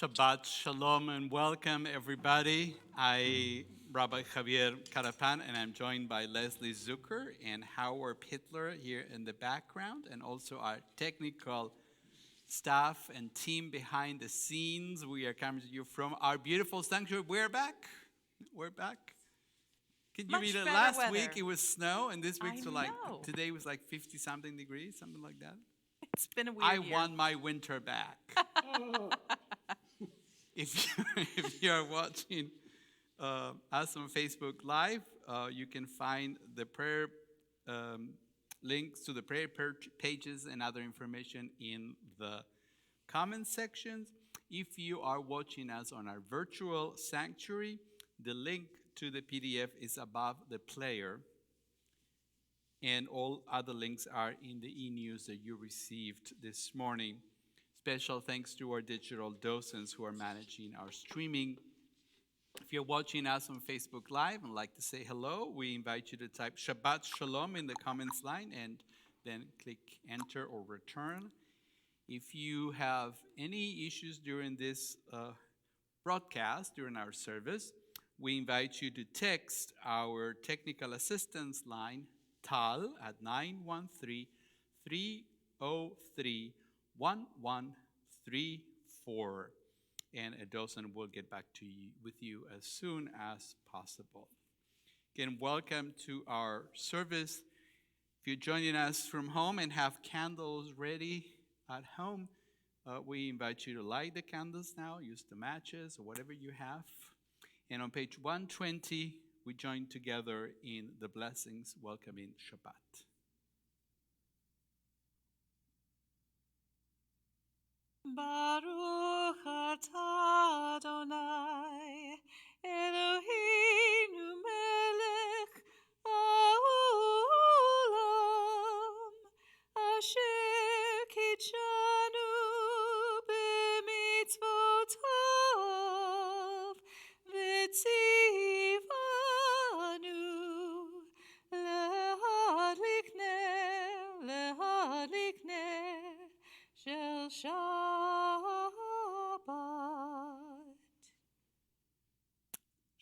Shabbat Shalom and welcome everybody. I Rabbi Javier Carapan and I'm joined by Leslie Zucker and Howard Hitler here in the background and also our technical staff and team behind the scenes. We are coming to you from our beautiful sanctuary. We're back. Can you read it? Last weather. week it was snow and this week's know. today was like 50 something degrees, something like that. It's been a weird year. won my winter back. If you are watching us on Facebook Live, you can find the prayer links to the prayer pages and other information in the comment sections. If you are watching us on our virtual sanctuary, the link to the PDF is above the player, and all other links are in the e-news that you received this morning. Special thanks to our digital docents who are managing our streaming. If you're watching us on Facebook Live and like to say hello, we invite you to type Shabbat Shalom in the comments line and then click enter or return. If you have any issues during this broadcast, during our service, we invite you to text our technical assistance line, TAL, at 913-303-1134, and a docent will get back to you with you as soon as possible. Again, welcome to our service. If you're joining us from home and have candles ready at home, we invite you to light the candles now, use the matches or whatever you have. And on page 120, we join together in the blessings welcoming Shabbat. Baruch atah Adonai, Eloheinu melech haolam, asher kitshanu b'mitzvotav, v'tzivanu lehadlik ner shel Shabbat.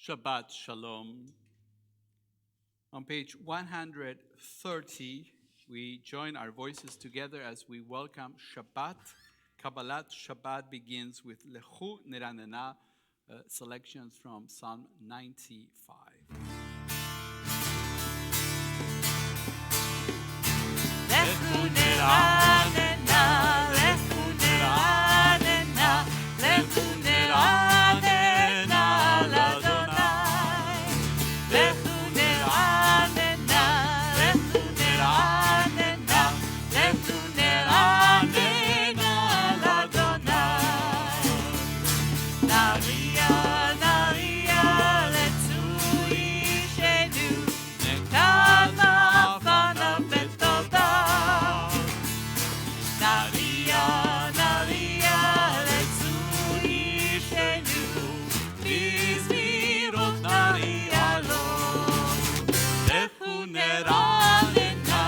Shabbat Shalom. On page 130, we join our voices together as we welcome Shabbat. Kabbalat Shabbat begins with Lechu Neranena, selections from Psalm 95. Lechu neranena, lechu neranena, lechu neranena l'Adonai. Lechu neranena, lechu neranena, lechu neranena l'Adonai. Naria, naria, letzui shenu, nekama fana betoda. Naria, naria, letzui shenu, bizmirot naria lo. Lechu neranena,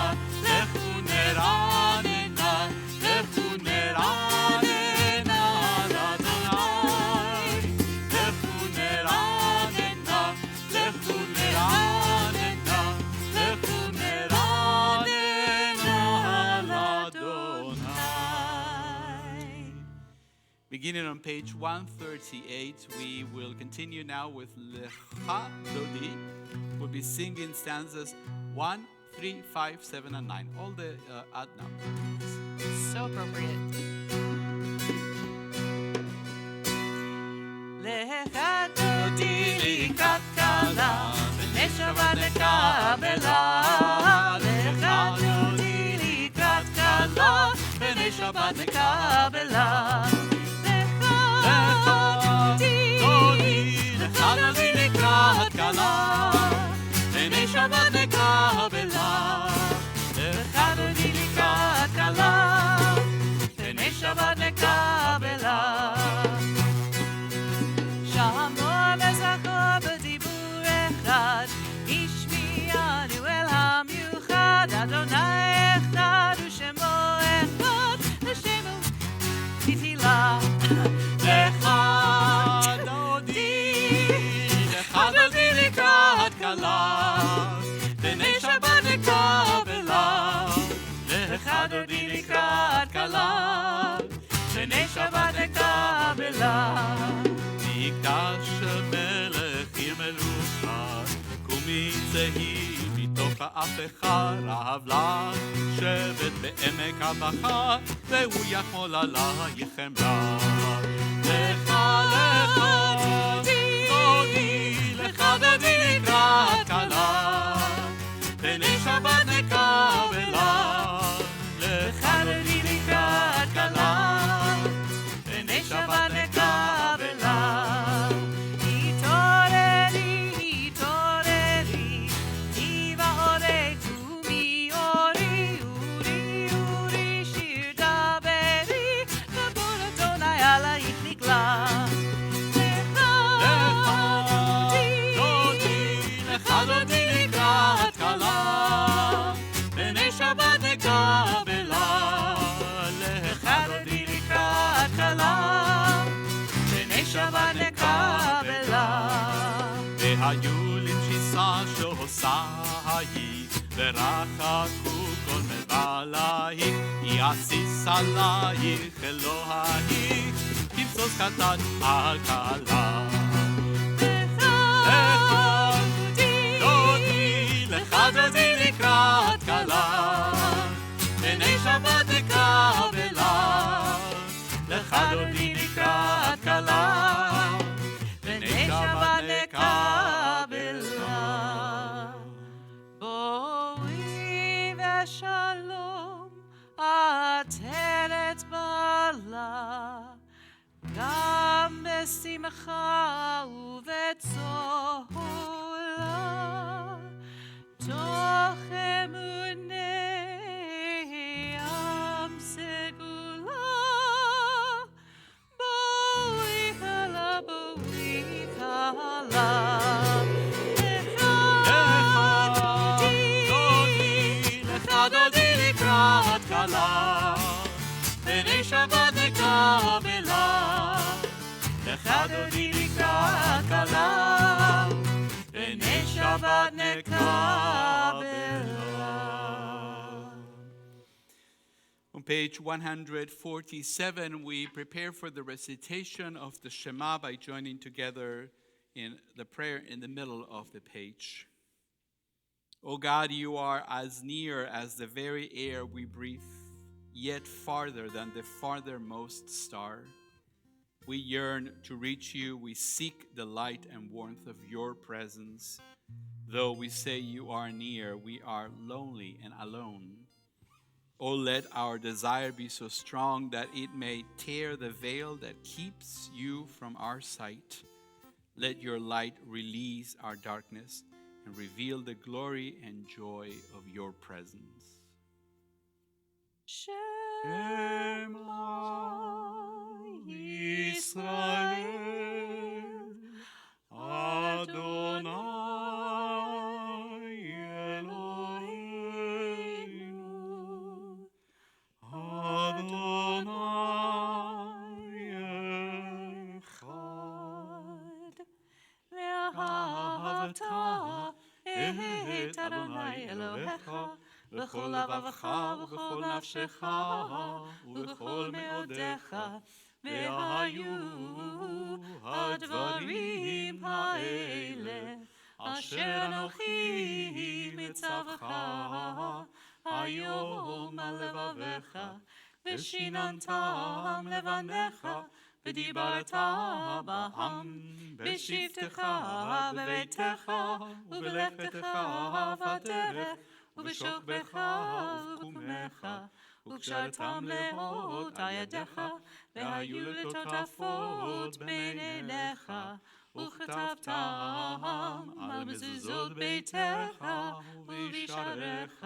lechu neranena, lechu neranena l'Adonai. Lechu neranena, lechu neranena, lechu neranena l'Adonai. Beginning on page 138, we will continue now with Lecha Dodi. We'll be singing stanzas 1, 3, 5, 7, and 9. All the odd numbers. So appropriate. Lecha dodi likrat kala, b'nei Shabbat lekabela. Lecha dodi likrat kala, b'nei Shabbat lekabela. Lecha dodi likrat kala, b'nei Shabbat lekabela. Lecha dodi likrat kala, b'nei Shabbat lekabela. Shamor mezacho b'dibur echad, ishmi'anu el hamiuchad. Adonai echad u'shemo echad, v'shemo tefila. חדודי לקראת כלה, פני שבת נקבלה. מקדש המלך עיר מלוכה, קומי צאי מתוך ההפכה, רהב לך שבת בעמק הבכה, והוא יחמול עלייך חמלה. לך לך דודי, לך דודי לקראת כלה, פני שבת נקבלה. לך דודי לקראת כלה, פני שבת נקבלה. התעוררי, התעוררי, תבעורי תומי אורי, אורי, אורי, שיר דברי, ובור אדוני עלייך נגלה. דודי לקראת כלה, פני שבת נקבלה. לך דודי לקראת כלה, פני שבת נקבלה. והיו למשיסה שעושה היא, ורחקו כל מבלייך, יעשיס עלייך אלוהיך, כמסוס קטן על כלה. דודי לקראת כלה, פני שבת נקבלה. לך דודי לקראת כלה, פני שבת נקבלה. בואי ושלום עטרת בעלה, גם בשמחה ובצהלה, תוך אמוני עם סגולה. בואי כלה, בואי כלה. לך דודי לקראת כלה, פני שבת נקבלה. לך דודי לקראת כלה, פני שבת נקבלה. On page 147, we prepare for the recitation of the Shema by joining together in the prayer in the middle of the page. O God, you are as near as the very air we breathe, yet farther than the farthermost star. We yearn to reach you. We seek the light and warmth of your presence. Though we say you are near, we are lonely and alone. Oh, let our desire be so strong that it may tear the veil that keeps you from our sight. Let your light release our darkness and reveal the glory and joy of your presence. Israel, Adonai Eloheinu, Adonai Echad. ואהבת את אדוני אלוהיך בכל לבבך ובכל נפשך ובכל מאודיך. והיו הדברים האלה אשר אנוכי מצווך היום על לבביך, ושיננתם לבניך, ודיברת בהם בשבתך בביתך ובלכתך בדרך ובשוכבך ובקומך, וקשרתם להוד ידיך, והיו לטוטפות בין עיניך, וכתבתם על מזוזות ביתך ובשעריך,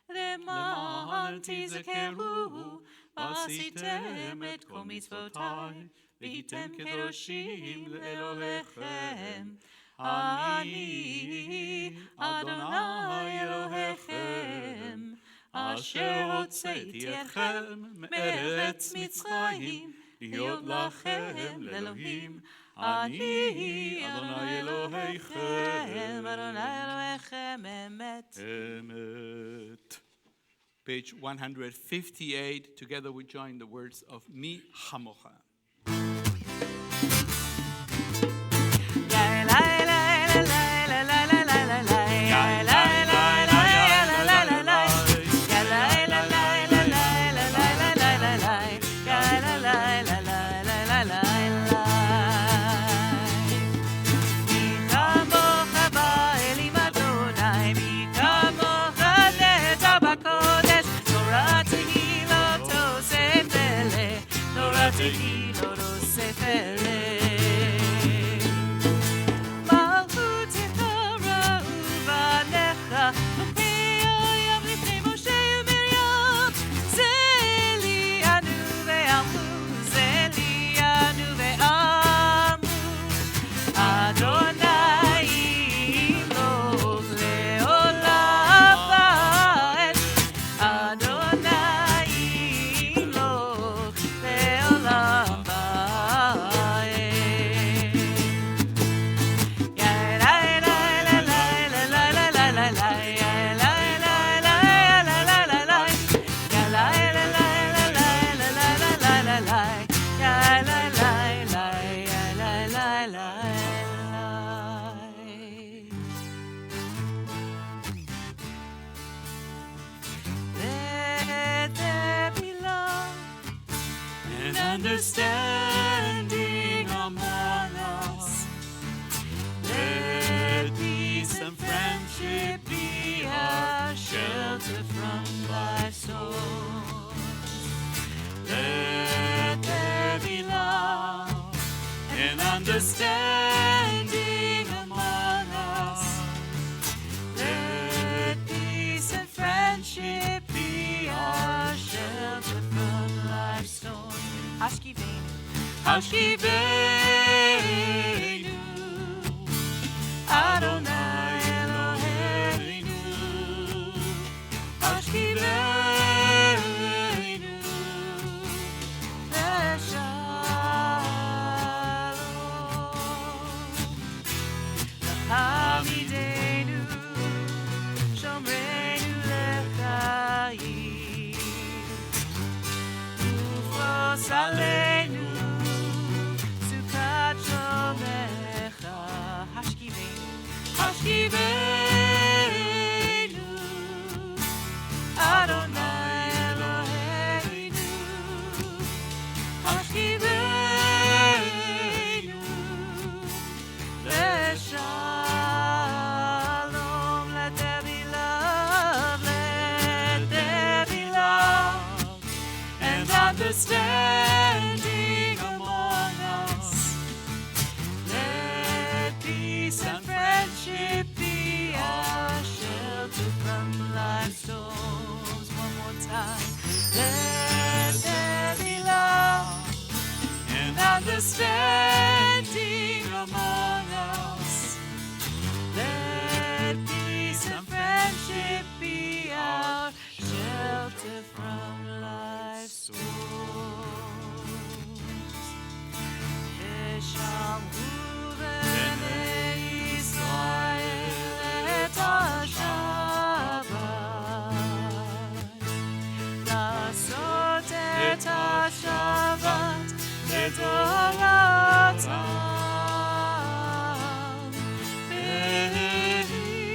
למען תזכרו ועשיתם את כל מצוותיי, והייתם קדושים לאלוהיכם. אני אדוני אלוהיכם, אשר הוצאתי אתכם מארץ מצרים, להיות לכם לאלוהים. אני אדוני אלוהיכם, אדוני אלוהיכם אמת. אמת. page 158. Together we join the words of Mi Hamocha. Understanding among us, let peace and friendship be our shelter from life's storms. Let there be love and understanding among us. Let peace and friendship be our shelter from life's storms. Hashkiveinu, Adonai Eloheinu. Hashkiveinu, Leshalom. Hamidenu, Shomreinu Lechayim. Ufros Aleinu, Sukat Shomecha. Hashkiveinu, Adonai Eloheinu. Hashkiveinu, Leshalom. Let there be love, let there be love and understanding among us. Let peace and friendship be our shelter from life's storms. One more time. Let there be love and understanding among us. Let peace and friendship be our shelter from life's storms. Veshamru b'nei Yisrael et ha-Shabbat, לעשות את השבת לדורתם.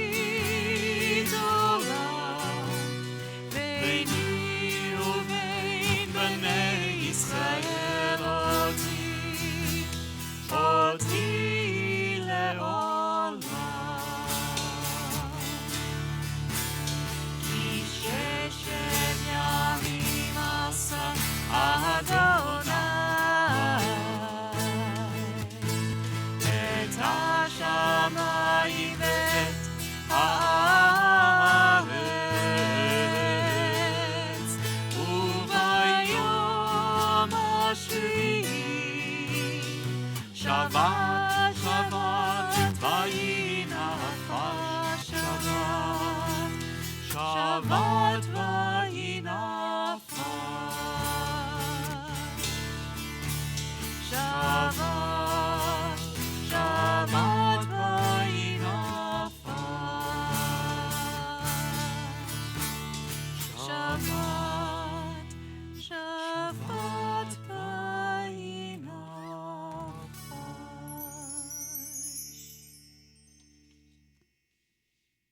ברית עולם ביני ובין בני ישראל, אותי לעולם. כי ששת ימים עשה אדוני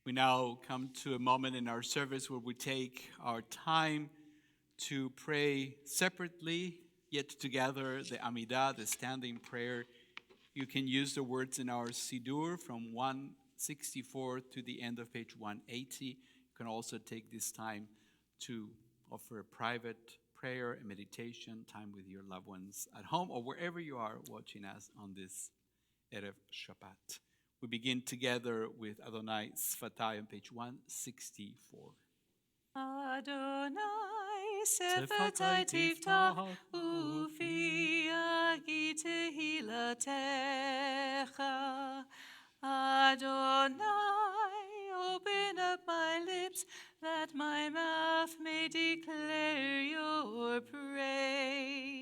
We now come to a moment in our service where we take our time to pray separately, yet together, the Amidah, the standing prayer. You can use the words in our Siddur from 164 to the end of page 180. You can also take this time to offer a private prayer and meditation time with your loved ones at home or wherever you are watching us on this Erev Shabbat. We begin together with Adonai Sfatai on page 164. Adonai Sfatai tiftach ufi agi tehilatecha. Adonai, open up my lips that my mouth may declare your praise.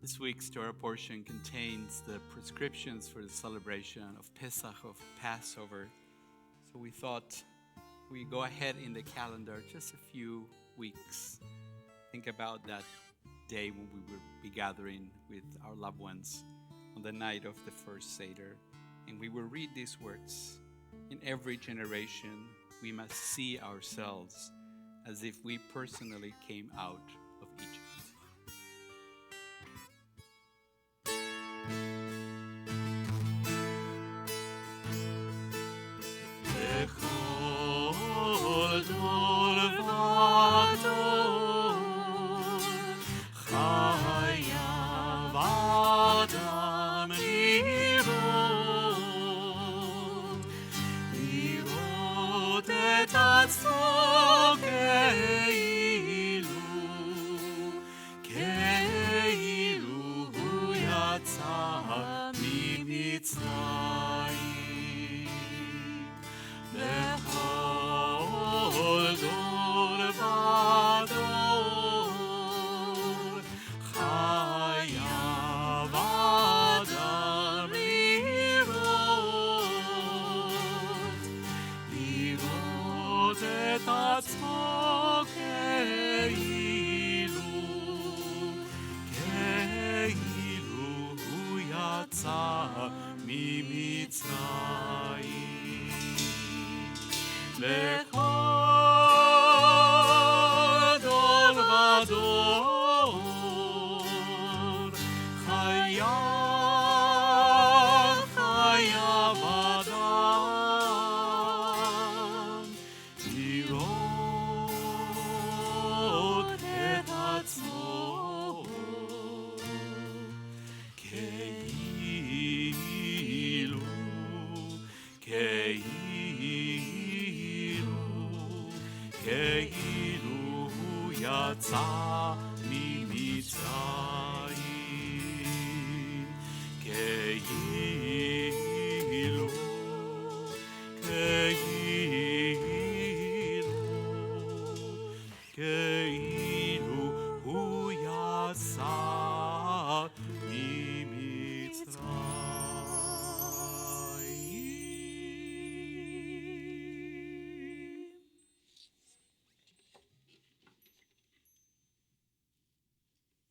This week's Torah portion contains the prescriptions for the celebration of Pesach, of Passover. So we thought we go ahead in the calendar just a few weeks. Think about that day when we will be gathering with our loved ones on the night of the first Seder. And we will read these words. In every generation, we must see ourselves as if we personally came out of Egypt.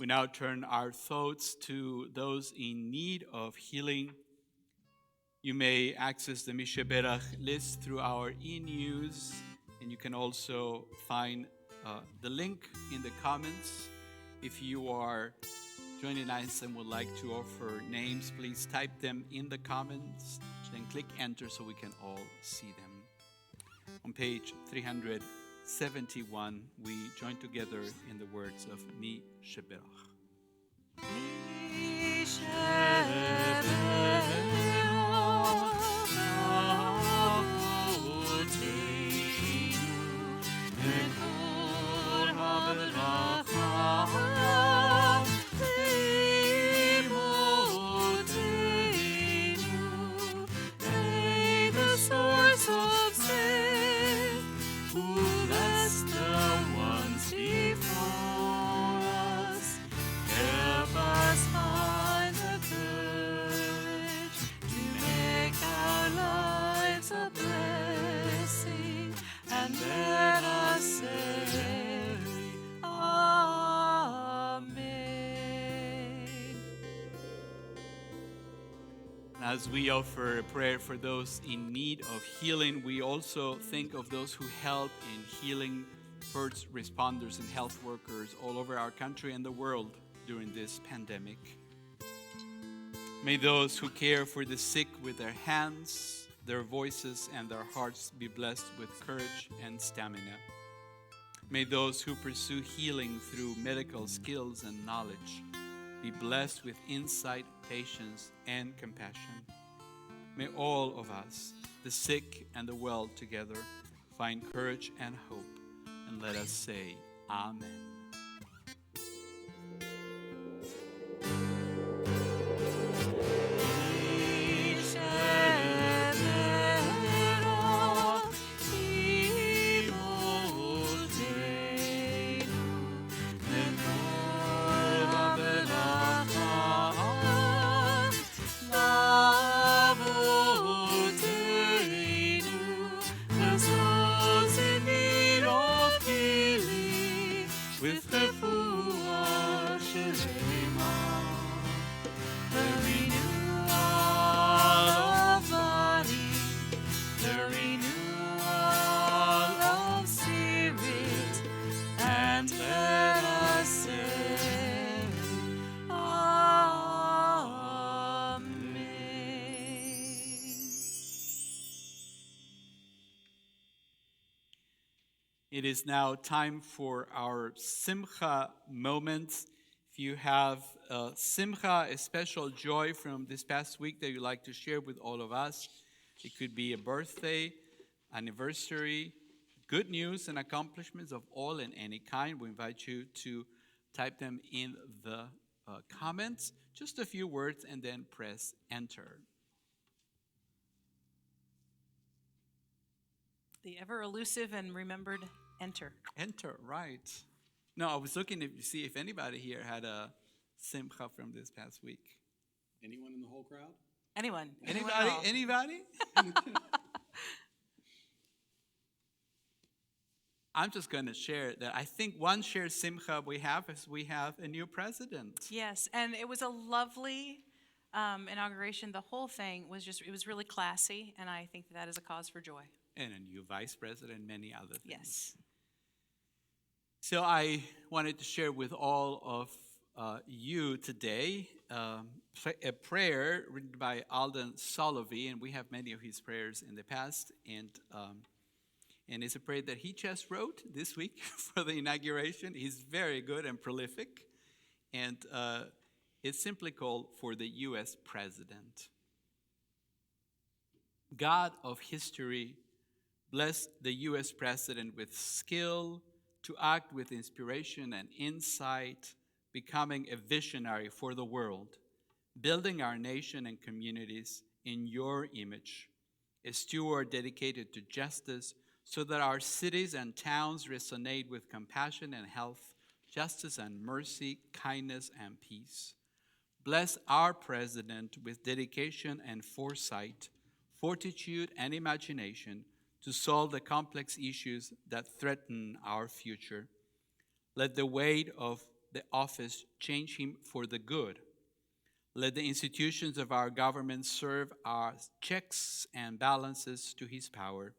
We now turn our thoughts to those in need of healing. You may access the Misheberach list through our e-news, and you can also find the link in the comments. If you are joining us and would like to offer names, please type them in the comments, then click enter so we can all see them. On page 371, we join together in the words of Mi Sheberach. As we offer a prayer for those in need of healing, we also think of those who help in healing first responders and health workers all over our country and the world during this pandemic. May those who care for the sick with their hands, their voices, and their hearts be blessed with courage and stamina. May those who pursue healing through medical skills and knowledge be blessed with insight, patience, and compassion. May all of us, the sick and the well together, find courage and hope. And let us say, Amen. It is now time for our Simcha moment. If you have a Simcha, a special joy from this past week that you'd like to share with all of us, it could be a birthday, anniversary, good news and accomplishments of all and any kind. We invite you to type them in the comments, just a few words, and then press enter. The ever elusive and remembered enter. Enter, right. No, I was looking to see if anybody here had a Simcha from this past week. Anyone in the whole crowd? Anyone? Anybody? at all. Anybody? I'm just going to share that I think one shared Simcha we have is we have a new president. Yes, and it was a lovely inauguration. The whole thing was it was really classy, and I think that is a cause for joy. And a new vice president, and many other things. Yes. So I wanted to share with all of you today a prayer written by Alden Solovey, and we have many of his prayers in the past, and it's a prayer that he just wrote this week for the inauguration. He's very good and prolific, and it's simply called For the U.S. President. God of history, bless the U.S. President with skill to act with inspiration and insight, becoming a visionary for the world, building our nation and communities in your image, a steward dedicated to justice so that our cities and towns resonate with compassion and health, justice and mercy, kindness and peace. Bless our president with dedication and foresight, fortitude and imagination to solve the complex issues that threaten our future. Let the weight of the office change him for the good. Let the institutions of our government serve as checks and balances to his power.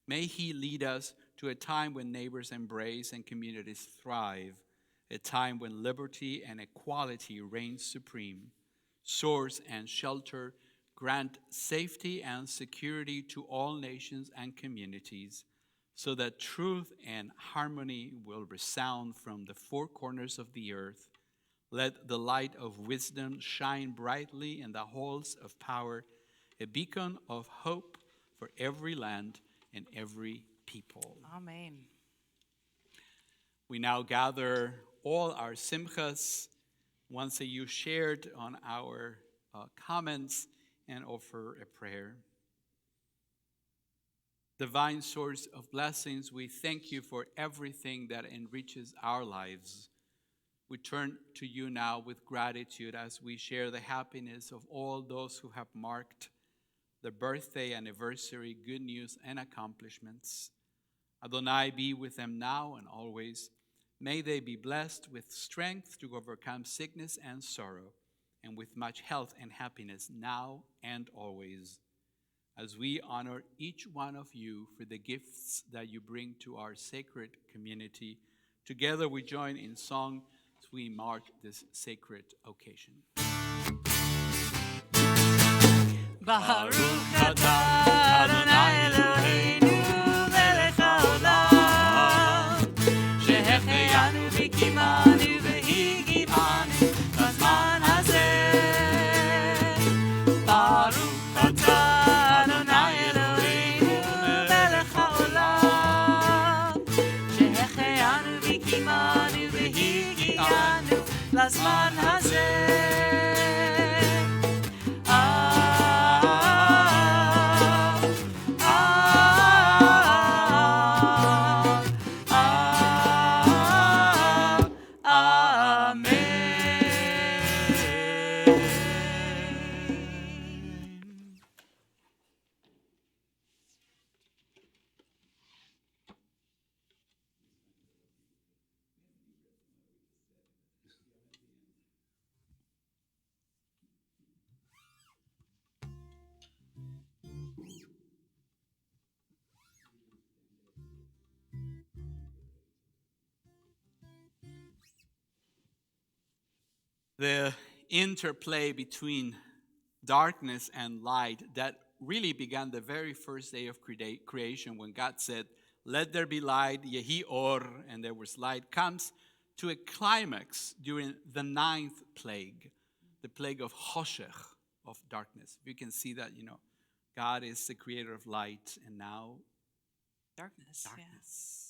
May he lead us to a time when neighbors embrace and communities thrive, a time when liberty and equality reign supreme. Source and shelter grant safety and security to all nations and communities, so that truth and harmony will resound from the four corners of the earth. Let the light of wisdom shine brightly in the halls of power, a beacon of hope for every land and every people. Amen. We now gather all our simchas, ones that you shared on our comments, and offer a prayer. Divine source of blessings, we thank you for everything that enriches our lives. We turn to you now with gratitude as we share the happiness of all those who have marked the birthday, anniversary, good news, and accomplishments. Adonai, be with them now and always. May they be blessed with strength to overcome sickness and sorrow, and with much health and happiness now and always. As we honor each one of you for the gifts that you bring to our sacred community, together we join in song as we mark this sacred occasion. Baruch atah Adonai Eloheinu melech haolam, שהחיינו וקיימנו והגיענו בזמן הזה. ברוך אתה אדוני אלוהינו מלך העולם, שהחיינו וקיימנו והגיענו לזמן הזה. The interplay between darkness and light that really began the very first day of creation when God said, "Let there be light, yehi or," and there was light, comes to a climax during the 9th plague, the plague of Choshech, of darkness. You can see that, God is the creator of light, and now Darkness. darkness.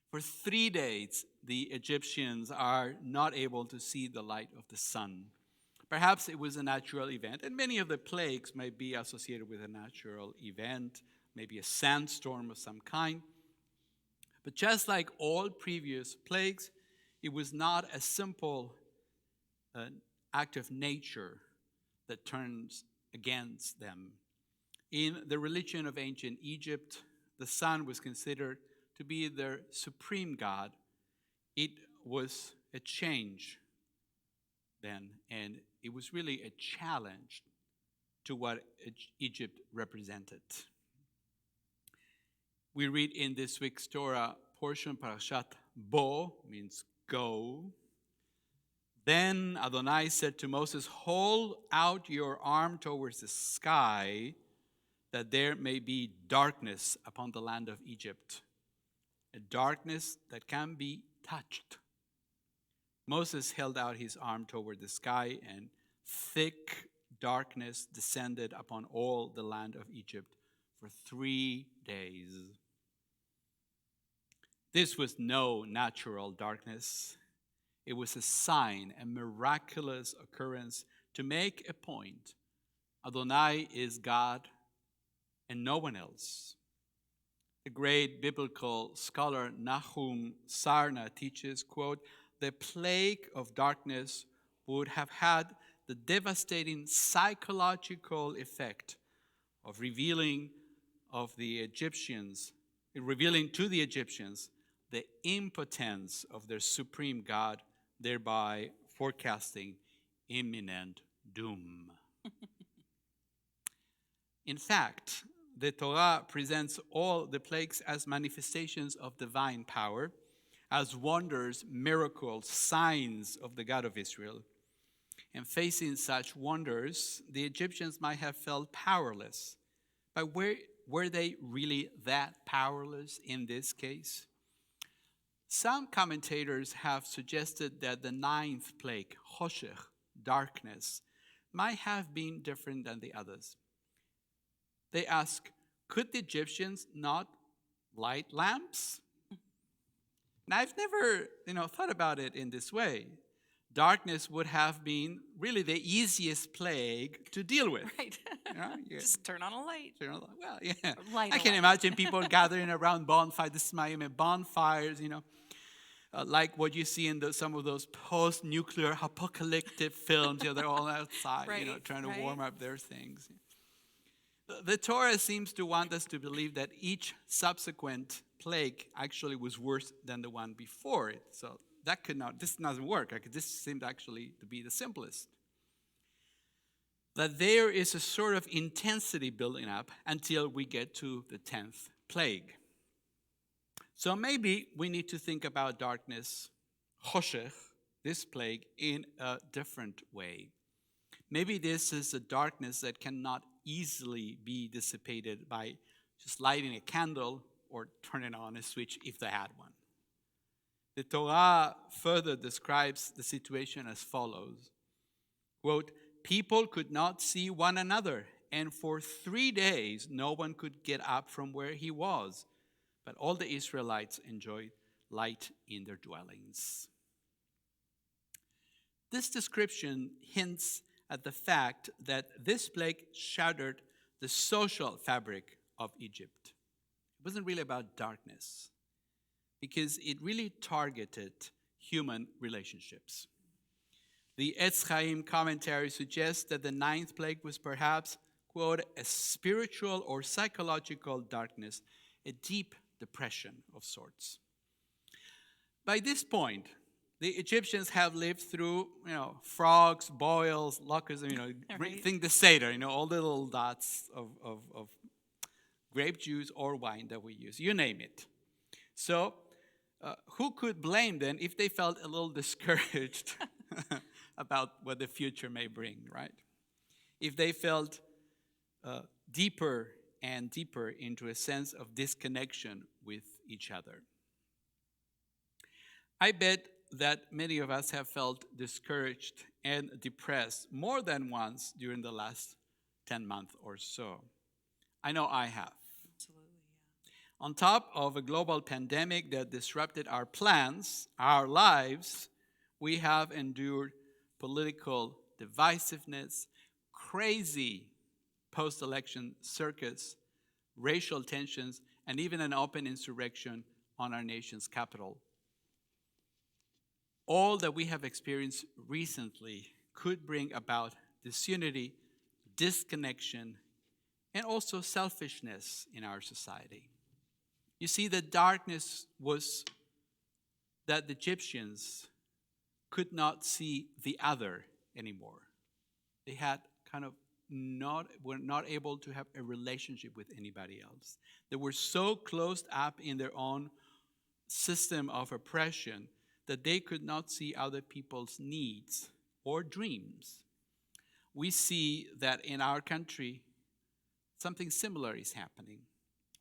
For 3 days, the Egyptians are not able to see the light of the sun. Perhaps it was a natural event, and many of the plagues might be associated with a natural event, maybe a sandstorm of some kind. But just like all previous plagues, it was not a simple act of nature that turns against them. In the religion of ancient Egypt, the sun was considered to be their supreme God. It was a change then, and it was really a challenge to what Egypt represented. We read in this week's Torah portion, Parashat Bo, means go. Then Adonai said to Moses, "Hold out your arm towards the sky, that there may be darkness upon the land of Egypt, a darkness that can be touched." Moses held out his arm toward the sky, and thick darkness descended upon all the land of Egypt for 3 days. This was no natural darkness. It was a sign, a miraculous occurrence to make a point. Adonai is God and no one else. The great biblical scholar Nahum Sarna teaches, quote, "The plague of darkness would have had the devastating psychological effect of revealing to the Egyptians the impotence of their supreme God, thereby forecasting imminent doom. In fact, the Torah presents all the plagues as manifestations of divine power, as wonders, miracles, signs of the God of Israel. And facing such wonders, the Egyptians might have felt powerless. But were they really that powerless in this case? Some commentators have suggested that the ninth plague, Choshech, darkness, might have been different than the others. They ask, could the Egyptians not light lamps? And I've never, thought about it in this way. Darkness would have been really the easiest plague to deal with. Right. Just turn on a light. Well, yeah. Light I a can light. imagine people gathering around bonfires. This is my bonfires, like what you see in some of those post-nuclear apocalyptic films. They're all outside, Right, trying to right. warm up their things. The Torah seems to want us to believe that each subsequent plague actually was worse than the one before it. So this doesn't work. This seemed actually to be the simplest. That there is a sort of intensity building up until we get to the 10th plague. So maybe we need to think about darkness, Choshech, this plague, in a different way. Maybe this is a darkness that cannot easily be dissipated by just lighting a candle or turning on a switch if they had one. The Torah further describes the situation as follows. Quote, people could not see one another, and for 3 days no one could get up from where he was. But all the Israelites enjoyed light in their dwellings. This description hints at the fact that this plague shattered the social fabric of Egypt. It wasn't really about darkness, because it really targeted human relationships. The Etz Chaim commentary suggests that the ninth plague was perhaps, quote, a spiritual or psychological darkness, a deep depression of sorts. By this point, the Egyptians have lived through, frogs, boils, locusts, Right. think the Seder, all the little dots of grape juice or wine that we use, you name it. So, who could blame them if they felt a little discouraged about what the future may bring, right? If they felt deeper and deeper into a sense of disconnection with each other. I bet that many of us have felt discouraged and depressed more than once during the last 10 months or so. I know I have. Absolutely, yeah. On top of a global pandemic that disrupted our plans, our lives, we have endured political divisiveness, crazy post-election circus, racial tensions, and even an open insurrection on our nation's capital. All that we have experienced recently could bring about disunity, disconnection, and also selfishness in our society. You see, the darkness was that the Egyptians could not see the other anymore. They had were not able to have a relationship with anybody else. They were so closed up in their own system of oppression that they could not see other people's needs or dreams. We see that in our country, something similar is happening.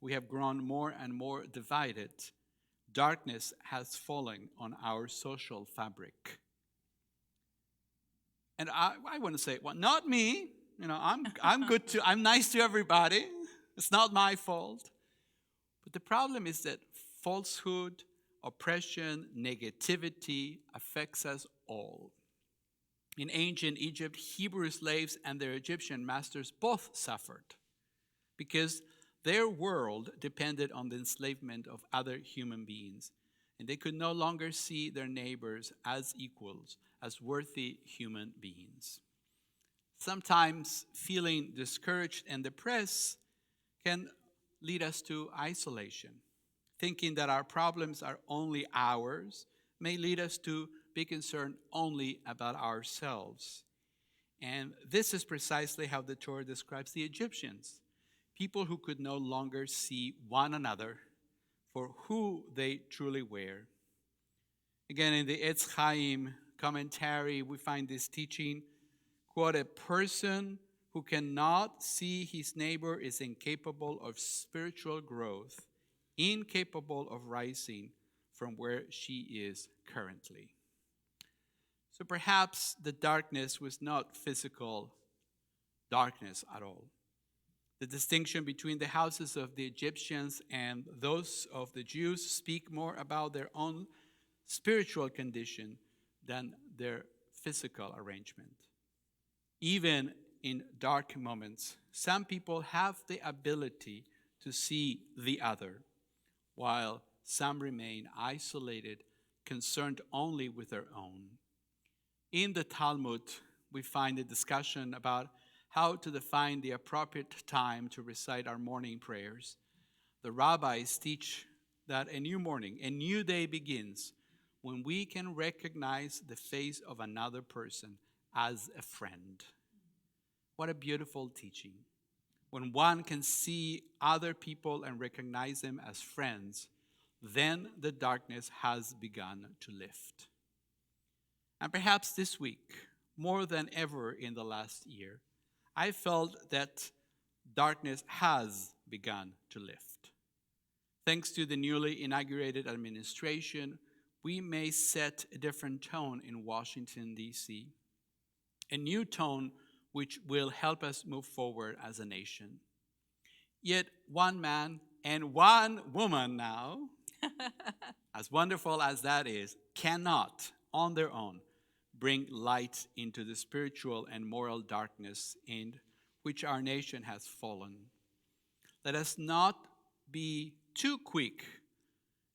We have grown more and more divided. Darkness has fallen on our social fabric. And I want to say, well, not me. I'm good to, I'm nice to everybody. It's not my fault. But the problem is that falsehood, oppression, negativity affects us all. In ancient Egypt, Hebrew slaves and their Egyptian masters both suffered because their world depended on the enslavement of other human beings, and they could no longer see their neighbors as equals, as worthy human beings. Sometimes feeling discouraged and depressed can lead us to isolation. Thinking that our problems are only ours may lead us to be concerned only about ourselves. And this is precisely how the Torah describes the Egyptians, people who could no longer see one another for who they truly were. Again, in the Etz Chaim commentary, we find this teaching, quote, a person who cannot see his neighbor is incapable of spiritual growth, incapable of rising from where she is currently. So perhaps the darkness was not physical darkness at all. The distinction between the houses of the Egyptians and those of the Jews speak more about their own spiritual condition than their physical arrangement. Even in dark moments, some people have the ability to see the other, while some remain isolated, concerned only with their own. In the Talmud, we find a discussion about how to define the appropriate time to recite our morning prayers. The rabbis teach that a new morning, a new day begins when we can recognize the face of another person as a friend. What a beautiful teaching. When one can see other people and recognize them as friends, then the darkness has begun to lift. And perhaps this week, more than ever in the last year, I felt that darkness has begun to lift. Thanks to the newly inaugurated administration, we may set a different tone in Washington, D.C., a new tone which will help us move forward as a nation. Yet one man and one woman now, as wonderful as that is, cannot on their own bring light into the spiritual and moral darkness in which our nation has fallen. Let us not be too quick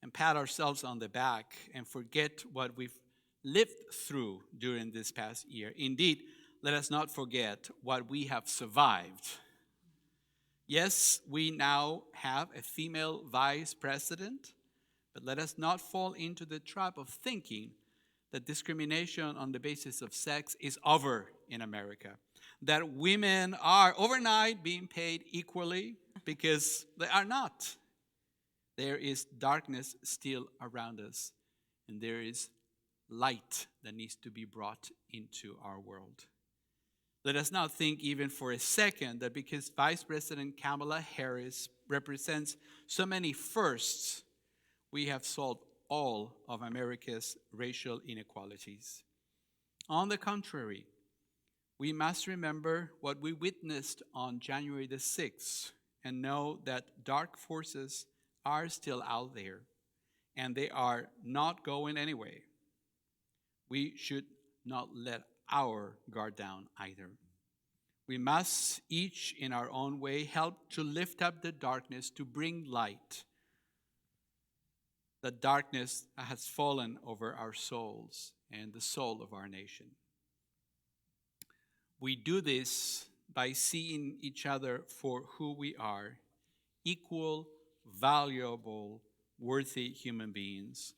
and pat ourselves on the back and forget what we've lived through during this past year. Indeed, let us not forget what we have survived. Yes, we now have a female vice president, but let us not fall into the trap of thinking that discrimination on the basis of sex is over in America, that women are overnight being paid equally, because they are not. There is darkness still around us, and there is light that needs to be brought into our world. Let us not think even for a second that because Vice President Kamala Harris represents so many firsts, we have solved all of America's racial inequalities. On the contrary, we must remember what we witnessed on January the 6th and know that dark forces are still out there and they are not going anywhere. We should not let our guard down either. We must, each in our own way, help to lift up the darkness, to bring light. The darkness has fallen over our souls and the soul of our nation. We do this by seeing each other for who we are, equal, valuable, worthy human beings.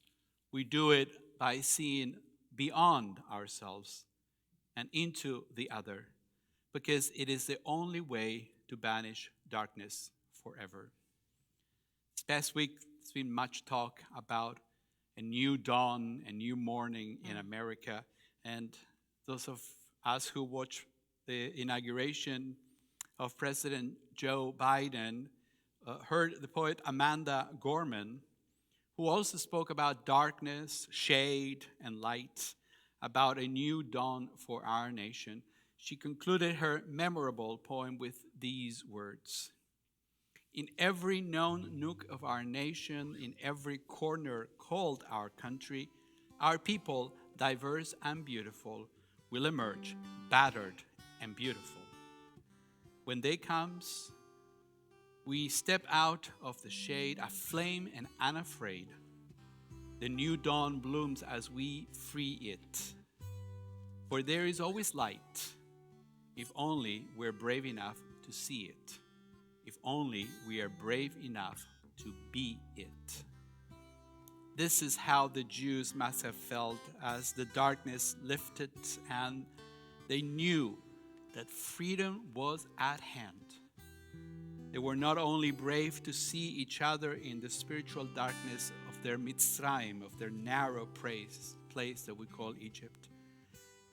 We do it by seeing beyond ourselves and into the other, because it is the only way to banish darkness forever. This past week, there's been much talk about a new dawn, a new morning in America. And those of us who watched the inauguration of President Joe Biden heard the poet Amanda Gorman, who also spoke about darkness, shade, and light, about a new dawn for our nation. She concluded her memorable poem with these words: "In every known nook of our nation, in every corner called our country, our people, diverse and beautiful, will emerge battered and beautiful. When day comes, we step out of the shade, aflame and unafraid. The new dawn blooms as we free it. For there is always light, if only we're brave enough to see it. If only we are brave enough to be it." This is how the Jews must have felt as the darkness lifted and they knew that freedom was at hand. They were not only brave to see each other in the spiritual darkness of their Mitzrayim, of their narrow place that we call Egypt,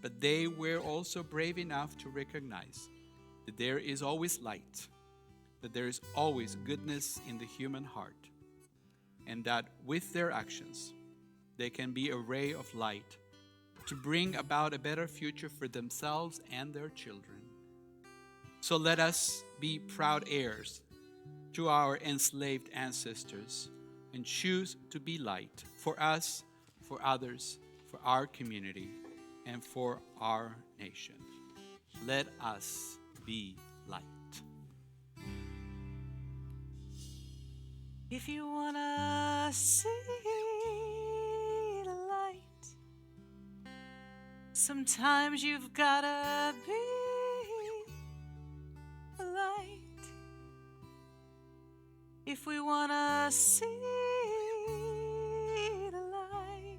but they were also brave enough to recognize that there is always light, that there is always goodness in the human heart, and that with their actions, they can be a ray of light to bring about a better future for themselves and their children. So let us be proud heirs to our enslaved ancestors and choose to be light for us, for others, for our community, and for our nation. Let us be light. If you wanna see the light, sometimes you've gotta be the light. If we wanna see the light,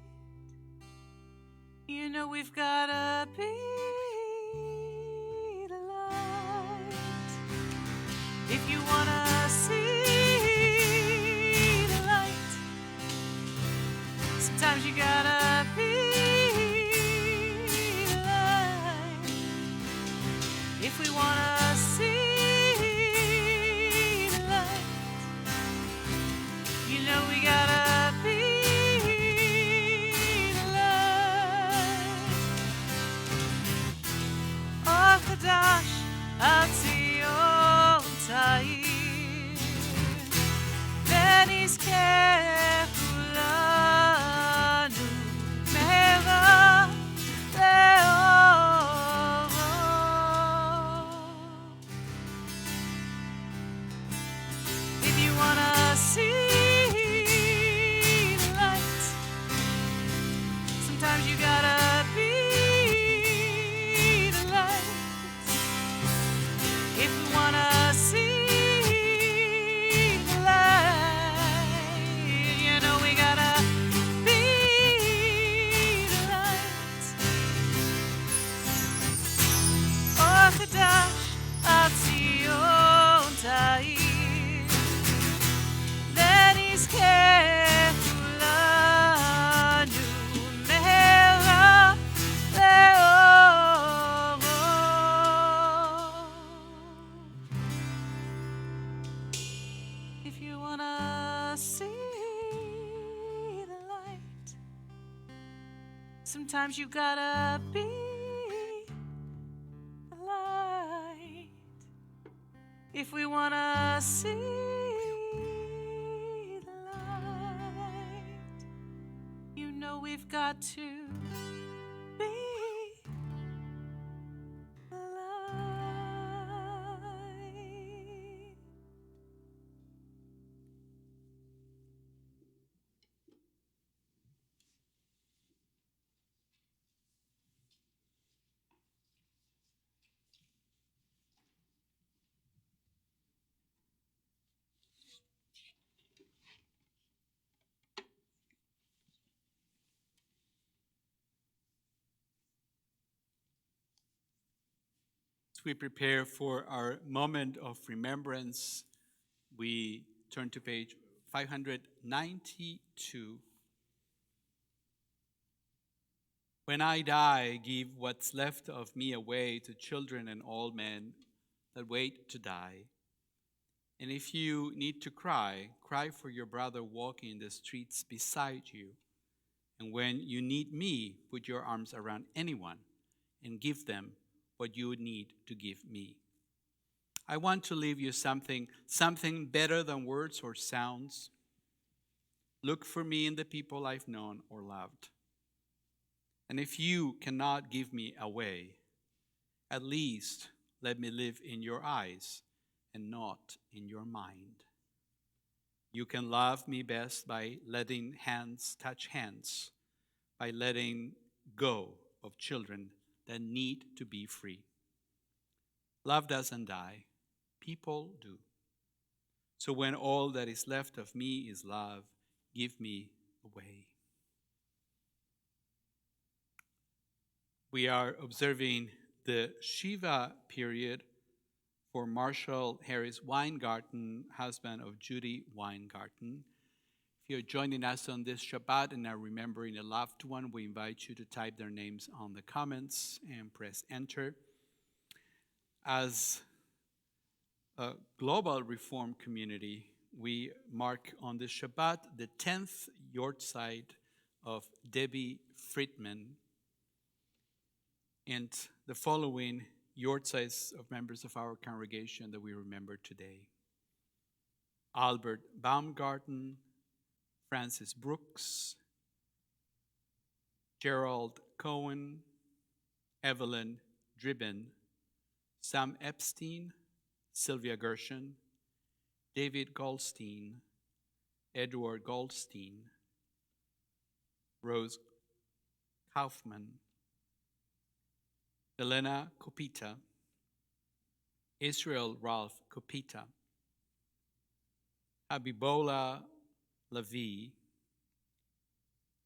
you know we've gotta be the light. If you wanna see the light, sometimes you gotta be the light. If we wanna see the light, you know we gotta be the light. Orthodox Atzion Ta'ir, ונזכה כולנו מהרה לאורו. If you wanna see the light, sometimes you gotta be the light. If we wanna see the light, you know we gotta be the light. Orthodox Atzion Ta'ir, ונזכה כולנו מהרה לאורו. If you wanna see the light, sometimes you gotta be the light. If we wanna see the light, you know we've got to be the light. As we prepare for our moment of remembrance, we turn to page 592. When I die, give what's left of me away to children and old men that wait to die. And if you need to cry, cry for your brother walking in the streets beside you. And when you need me, put your arms around anyone and give them what you would need to give me. I want to leave you something better than words or sounds. Look for me in the people I've known or loved. And if you cannot give me away, at least let me live in your eyes and not in your mind. You can love me best by letting hands touch hands, by letting go of children that need to be free. Love doesn't die. People do. So when all that is left of me is love, give me away. We are observing the Shiva period for Marshall Harris Weingarten, husband of Judy Weingarten. If you're joining us on this Shabbat and are remembering a loved one, we invite you to type their names on the comments and press enter. As a global Reform community, we mark on this Shabbat the 10th yahrzeit of Debbie Friedman and the following yahrzeits of members of our congregation that we remember today: Albert Baumgarten, Francis Brooks, Gerald Cohen, Evelyn Dribben, Sam Epstein, Sylvia Gershon, David Goldstein, Edward Goldstein, Rose Kaufman, Elena Kopita, Israel Ralph Kopita, Habibola Lavi,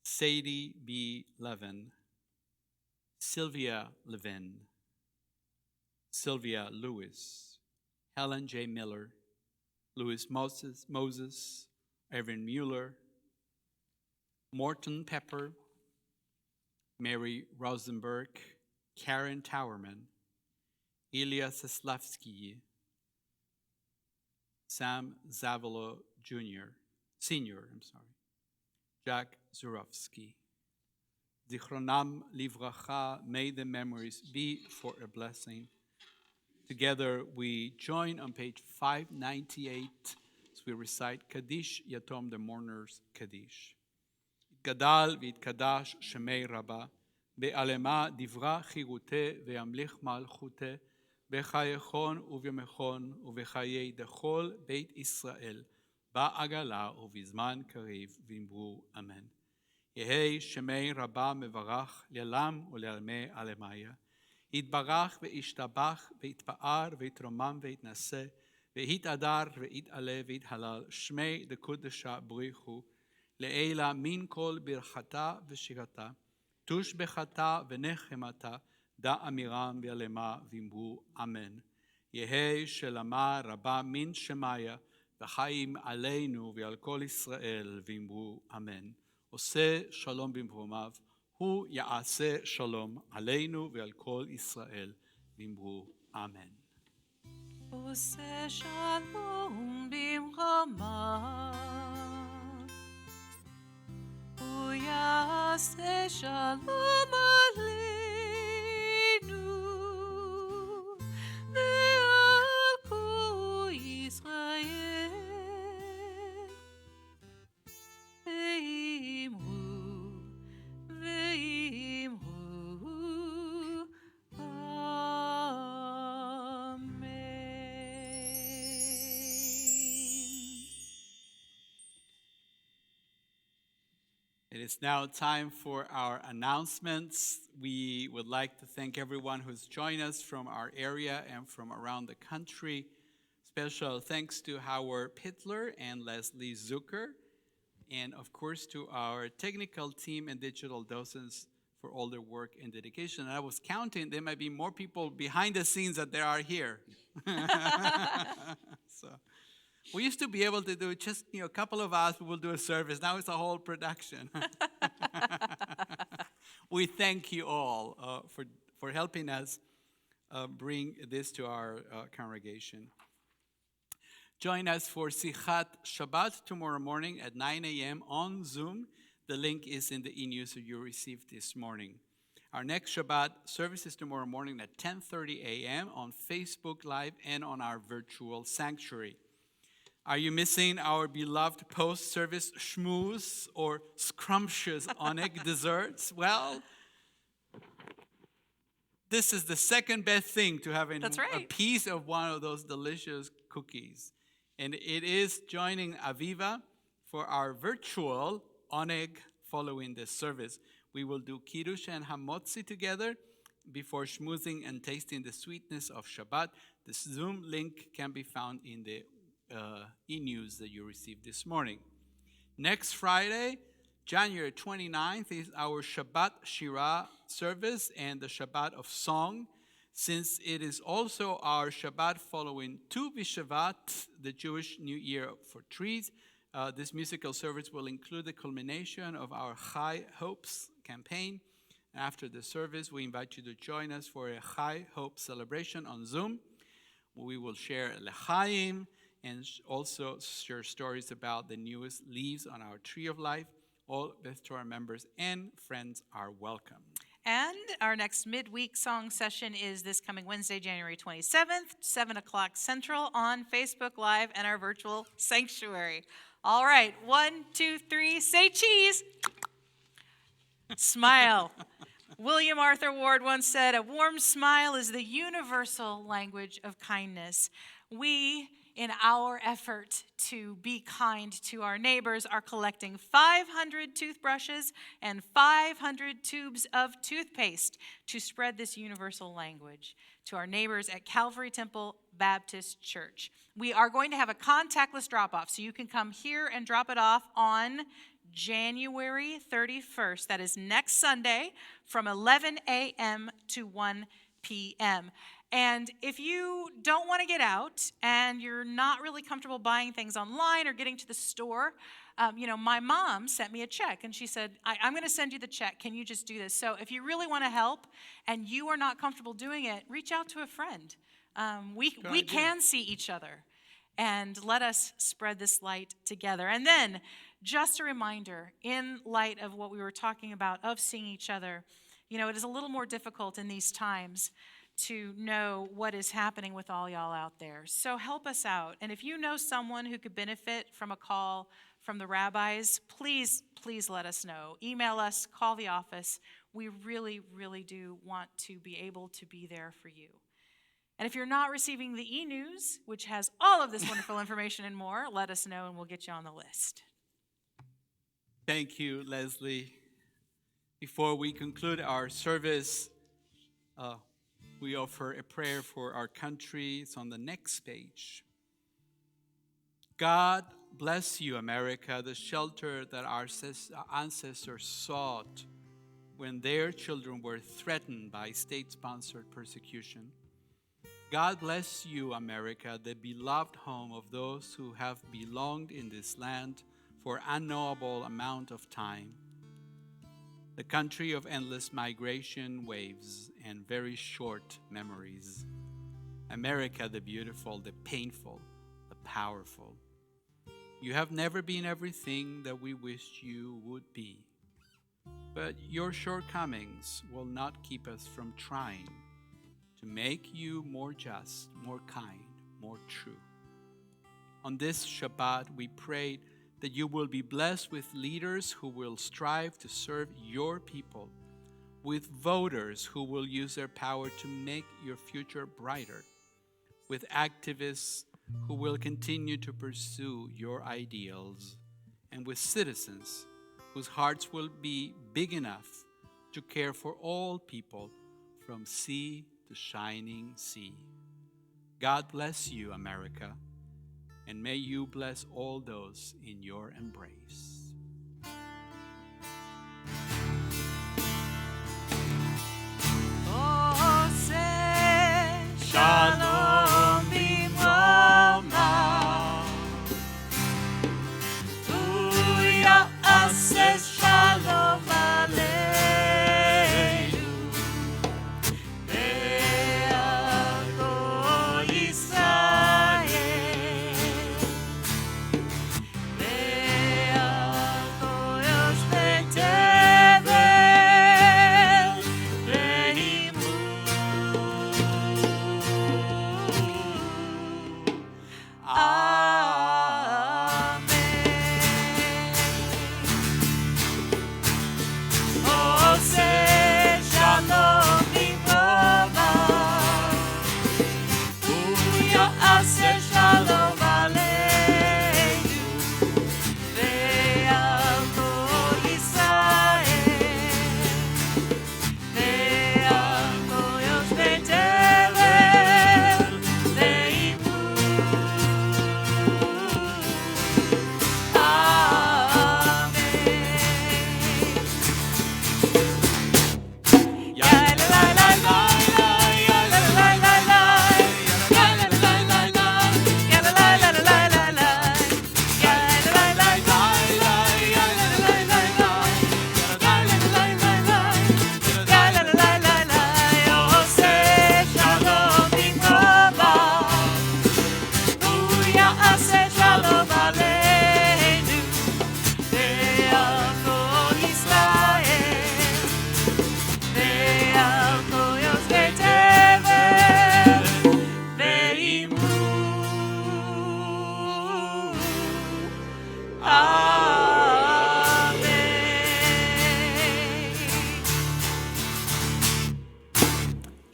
Sadie B. Levin, Sylvia Levin, Sylvia Lewis, Helen J. Miller, Louis Moses, Evan Mueller, Morton Pepper, Mary Rosenberg, Karen Towerman, Ilya Seslavsky, Sam Zavolo Senior, Jack Zurovsky. Zichronam livracha, may the memories be for a blessing. Together we join on page 598 as we recite Kaddish Yatom, the mourner's Kaddish. Gadal v'yitkadash shemei Rabba, be'alema divra chirute ve'amlich malchute, bechayechon uvyomechon uvechayei dechol beit Israel, ba'agala uvizman kariv v'imru amen. Yehei shemei Rabba mevarach le'alam ule'almei alemaya. יתברך וישתבח ויתפאר ויתרומם ויתנשא ויתהדר ויתעלה ויתהלל שמי דקודשה בריחו לעילה מן כל ברכתה ושירתה תושבחתה ונחמתה דא אמירם ויעלמה ואמרו אמן. יהי שלמה רבה מן שמיה וחיים עלינו ועל כל ישראל ואמרו אמן. עושה שלום במרומיו, הוא יעשה שלום עלינו ועל כל ישראל, ואמרו אמן. עושה שלום במרומיו, הוא יעשה שלום עלינו ועל כל ישראל, ואמרו It is now time for our announcements. We would like to thank everyone who's joined us from our area and from around the country. Special thanks to Howard Pittler and Leslie Zucker, and of course to our technical team and digital docents for all their work and dedication. And I was counting, there might be more people behind the scenes than there are here. So we used to be able to do just a couple of us, we will do a service. Now it's a whole production. We thank you all for helping us bring this to our congregation. Join us for Sichat Shabbat tomorrow morning at 9 a.m. on Zoom. The link is in the e-news that you received this morning. Our next Shabbat service is tomorrow morning at 10:30 a.m. on Facebook Live and on our virtual sanctuary. Are you missing our beloved post-service schmooze or scrumptious oneg desserts? Well, this is the second best thing to having That's right. a piece of one of those delicious cookies. And it is joining Aviva for our virtual oneg following the service. We will do kiddush and hamotzi together before schmoozing and tasting the sweetness of Shabbat. The Zoom link can be found in the e-news that you received this morning. Next Friday, January 29th, is our Shabbat Shirah service and the Shabbat of Song. Since it is also our Shabbat following Tu B'Shavat, the Jewish New Year for trees, this musical service will include the culmination of our High Hopes campaign. After the service, we invite you to join us for a High Hope celebration on Zoom. We will share L'chaim and also share stories about the newest leaves on our tree of life. All Beth Torah members and friends are welcome. And our next midweek song session is this coming Wednesday, January 27th, 7 o'clock Central on Facebook Live and our virtual sanctuary. All right, 1, 2, 3, say cheese. Smile. William Arthur Ward once said, "A warm smile is the universal language of kindness." We, in our effort to be kind to our neighbors, are collecting 500 toothbrushes and 500 tubes of toothpaste to spread this universal language to our neighbors at Calvary Temple Baptist Church. We are going to have a contactless drop-off, so you can come here and drop it off on January 31st. That is next Sunday from 11 a.m. to 1 p.m. And if you don't want to get out and you're not really comfortable buying things online or getting to the store, my mom sent me a check and she said, I'm going to send you the check. Can you just do this? So if you really want to help and you are not comfortable doing it, reach out to a friend. We can see each other, and let us spread this light together. And then just a reminder, in light of what we were talking about, of seeing each other, it is a little more difficult in these times to know what is happening with all y'all out there. So help us out. And if you know someone who could benefit from a call from the rabbis, please let us know. Email us, call the office. We really, really do want to be able to be there for you. And if you're not receiving the e-news, which has all of this wonderful information and more, let us know and we'll get you on the list. Thank you, Leslie. Before we conclude our service, we offer a prayer for our country. It's on the next page. God bless you, America, the shelter that our ancestors sought when their children were threatened by state-sponsored persecution. God bless you, America, the beloved home of those who have belonged in this land for unknowable amount of time. The country of endless migration waves and very short memories. America, the beautiful, the painful, the powerful. You have never been everything that we wished you would be. But your shortcomings will not keep us from trying to make you more just, more kind, more true. On this Shabbat, we pray that you will be blessed with leaders who will strive to serve your people, with voters who will use their power to make your future brighter, with activists who will continue to pursue your ideals, and with citizens whose hearts will be big enough to care for all people from sea to shining sea. God bless you, America, and may you bless all those in your embrace. Oh, say shalom bimroma. Uya ases shalom aleinu. Be'akol Yisrael.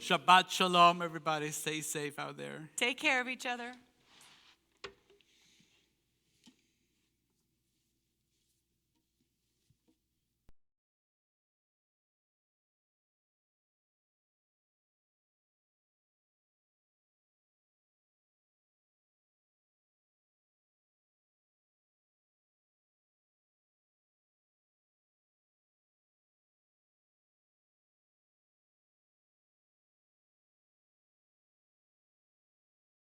Shabbat shalom, everybody. Stay safe out there. Take care of each other.